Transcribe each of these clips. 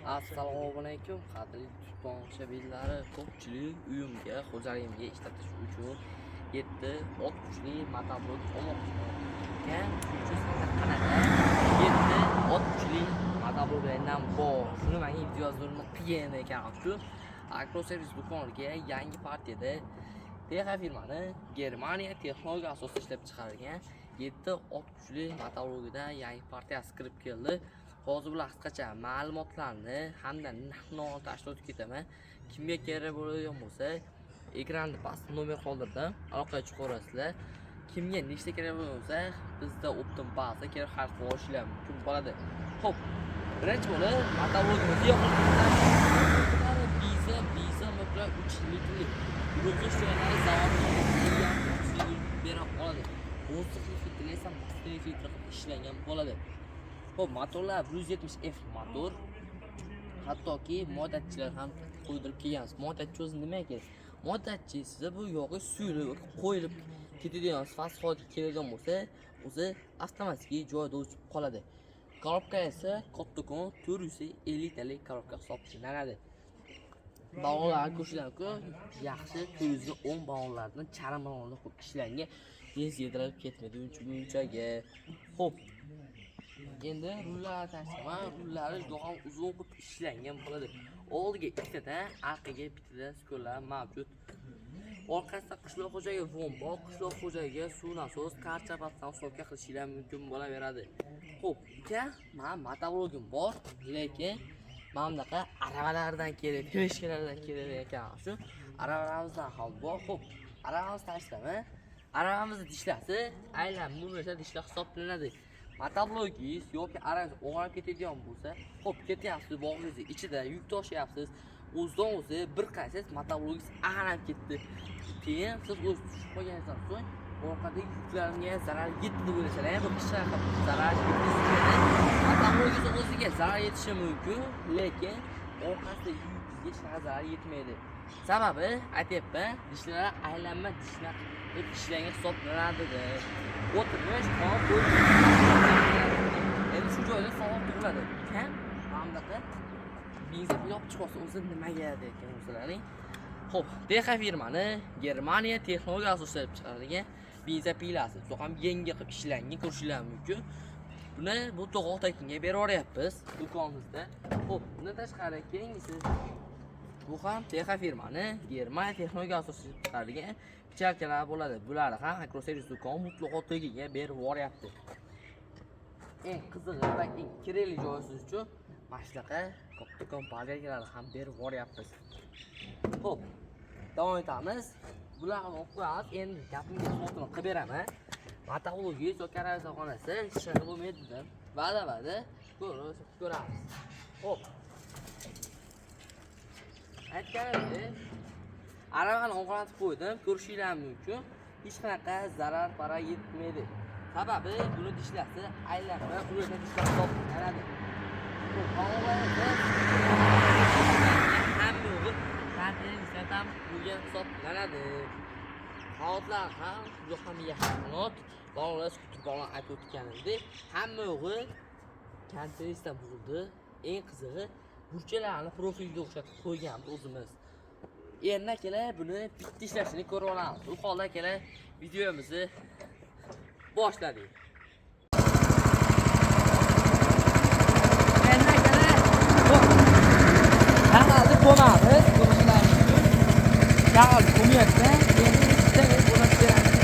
Assalomu alaykum, qadrli tomoshabinlari. Ko'pchilik uyimga, xo'jaligimga ishlatish uchun 7 ot kuchli motoblok olmoqchiman. Qanaqa 7 ot kuchli motobloklardan bor. Shuni menga videoyozuvni qilgan ekan shu Agroservis do'koniga yangi partiyada TX firmani Germaniya texnologiya asosida ishlab chiqarilgan 7 ot kuchli motoblokdan yangi partiyasi kirib keldi. Hozir bular qisqacha ma'lumotlarni hamda narx-navoni tashlab o'tib ketaman. Kimga kerak bo'ladigan bo'lsa, ekranda pastda nomer qoldirdim. Aloqaga chiqaverasizlar. Kimga nechta kerak bo'lsa, bizda optim baza kerak xarid qilishlar mumkin bo'ladi. Xo'p, birinchi bo'lib motoblogimizni yoqilib biza makro 3 litrli urug'chi joylari zavodiga bera oladi. 18 litrli esa mastering filtr qilib ishlangan bo'ladi. Xo'p, motorlar 170F motor. Hattoki moddatchilar ham qo'ydirib kelganmiz. Moddatchi o'zi nima ekan? Moddatchi siz bu yog'i suyulib qo'yilib ketadigan sifat holiga keladigan bo'lsa, o'zi avtomatik joyida o'chib qoladi. Korobka esa kattakon 450 talik korobka hisoblanadi. Ballonlar ko'rsatganku yaxshi 410 ballonlarni charm ballonlar qilib ishlangan. Tez yedirib ketmaydi unchaga. Xo'p, endi rullar tashlaman. Rullari juda ham uzun qilib ishlangan bo'ladi. Oldiga ikkita, orqaga bitta skollar mavjud. Orqasida qishloq xo'jagiga bomba, qishloq xo'jagiga suv nasos, karcha batdan hisobga qilishingiz mumkin bo'laveradi. Xo'p, aka, men motoblogim bor, lekin mana bunaqa aravalardan kerak, peshkalardan kerak ekan. Shu aravalarimizni ham bor. Xo'p, aravamizni tashlaman. Aravamizni tishlasi, aylanib murmasa tishlar hisoblanadi. Motoblogingiz yoki arangiz o'g'irlab ketadigan bo'lsa, xo'p, ketyapsiz, bog'ingizni ichida yuk tashiyapsiz, o'zidan o'zi bir qaysiz motoblogingiz ag'anab ketdi. Keyin siz o'z tushib qolganingizdan so'ng orqadagi yuklarimga zarar yetdi deb o'ylasanglar, bu ishlar zarar yetkazadi. Motoblogingiz o'ziga zarar yetishi mumkin, lekin orqasida yukingizga hech qanday zarar yetmaydi. Sababi aytyapman, dishlar aylanma dishlar ishlangan hisoblanadi. O'tirish qolib qo'ydi. Endi shu joyda savol tug'iladi. Kam hamdaqa benzin yopib chiqsa o'zi nimaga degan o'zlaring. Xo'p, TX firmani Germaniya texnologiya asosida chiqarilgan benzin pilasi. Bu ham yangi qilib ishlangan ko'rishingiz mumkin. Buni bu to'g'otakinga berib yuboryapmiz do'konimizda. Xo'p, bundan tashqari keyingisi bu ham TX firmani Germaniya texnologiya asosida chiqarilgan pichalkalar bo'ladi. Bularni ham Agroservis do'koni mutlaqo tegiga berib yuboryapti. Eng qizig'i va eng kerakli joyi siz uchun mashnaqa kattakon bataryalarni ham berib yuboryapmiz. Xo'p, davom etamiz. Bularni o'qiymiz. Endi gapimga to'xtalib qilib beraman. Motoblogimiz yoki aravachxonasi ishlanib bo'lmaydi dedim. Va'da ko'ramiz. Xo'p. Aytganimdek, aravani o'g'irlatib qo'ydim, ko'rishingiz mumkin. Hech qanaqa zarar para yetmaydi. Sababi buni tishlasi aylanma, ularga tishlar hisoblanadi. Hamma o'g'il ta'til nisbatan bunga hisoblanadi. Qanotlar ham juda ham yaxshi qanot. Bolalar skuter bilan aytib o'tganimdek, hamma o'g'il kontrastdan bo'ldi. Eng qizig'i burchalarni profilga o'xshatib qo'ygan o'zimiz. Endi kelar buni bitta ishlashini ko'rib olamiz. U holda kelar videomizni boshladik. Endi kelar kanalni ko'ramiz, ko'rishlar uchun. Kanal ko'ryapti. Endi sizga bo'lib beramiz.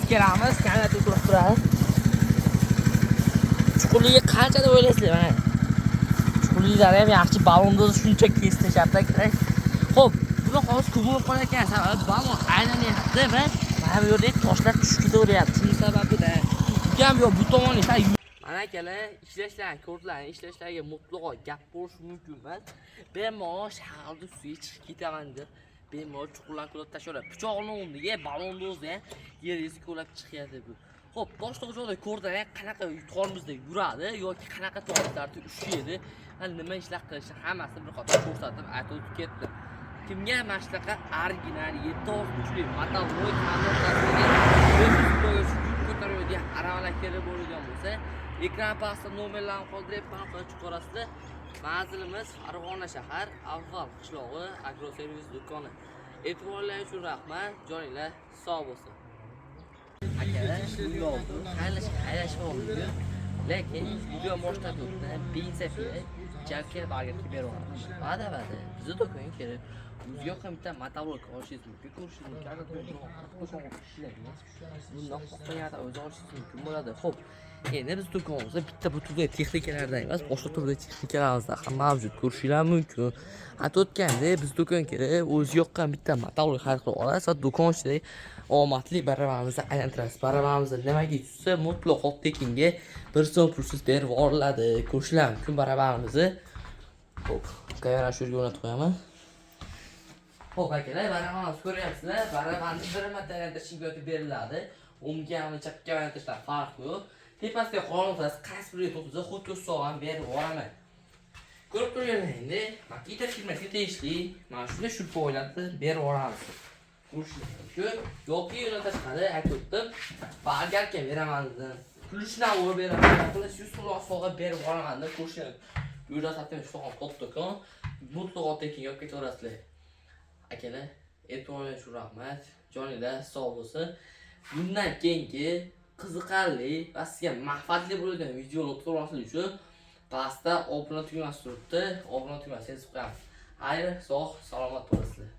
Kelamiz, kanalga turib turadi. Chuqurligi qancha deb o'ylaysizlar? Mana. turlilari ham yaxshi, balonni shunchaki kestishyapti kerak. Xo'p, buni hozir ko'mib qo'yayotgan sababi balon aylanyapti va mana bu yerda toshlar tushib ketaveryapti. Shu sababida ukam yo bu tomon esa mana akalar ishlashlarni ko'rdilar, ishlashlarga mutlaqo gap bo'lishi mumkin emas. Bemalol shaharda suya chiqib ketaman deb bemalol chuqurlarni ko'lab tashlayapti. Pichoqni o'rniga balonni o'zi ham yeringizni ko'lab chiqyapti bu. Xo'p, boshqa joyda ko'rdilar, qanaqa tormizda yuradi yoki qanaqa tormizlarda ushlaydi, nima ishlar qilishni hammasini bir qator ko'rsatib aytib ketdim. Kimga mana shunaqa original 7 oz kuchli motorvoy ko'taradigan aravalar kerak bo'ladigan bo'lsa, ekran pastida nomerlarni qoldirib, qanaqa chiqarasizlar. Manzilimiz Farg'ona shahar, Avval qishlog'i, agroservis do'koni. E'tiborlaringiz uchun rahmat, joninglar sog' bo'lsin. Akalar, bunday oldi. Xayrlashib oldik. Lekin video boshlashda bensafiya jalka barga beramiz. Va'da, bizni do'konga kelib, o'ziga ham bitta motorvoy olishingiz mumkin, ko'rishingiz mumkin. Agar bundan xohlaganida o'zi olishingiz mumkin bo'ladi. Xo'p, endi biz do'konimizda bitta bu turdagi texnikalardan emas, boshqa turdagi texnikalarimiz ham mavjud, ko'rishingiz mumkin. Aytayotganda biz do'konga kelib, o'zi yoqqan bitta motorvoy xarid qilib olasiz va do'kon ichida omadli baravamizni aylantirasiz. Baravamizni nimaga tushsa, mutlaqo tekinga 1 so'm pulsiz berib yuboriladi. Ko'rishingiz mumkin baravamizni. Xo'p, kamera shu yerga o'rnatib qo'yaman. Xo'p akalar, baravamizni ko'ryapsizlar. Baravani bir marta aylantirish imkoniyati beriladi. O'ngga ham chapga aylantirishlar farqi yo'q. Tepasiga qo'yamiz, qaysi biriga to'xtasa, xuddi so'g'am berib yuboraman. Ko'rib turganingiz endi Makita firmasiga tegishli mana shunday shulpoylarni berib yuboramiz. Yoki undan tashqari aytdim, bargarka beraman dedim. Pulishni olib beraman. Pulni 100 so'm sog'ib berib yuboraman deb qo'shing. Bu yerda satib sog'ib to'pdo'kon, mutlaqo tekin yo'q ketaverasizlar. Akalar, e'tiboringiz uchun rahmat. Joninglar sog' bo'lsin. Bundan keyingi qiziqarli va sizga manfaatli bo'ladigan videolar ko'rishlik uchun pastda obuna tugmasi turibdi. Obuna tugmasini bosib qo'yamiz. Xayr, sog', salomat bo'lasizlar.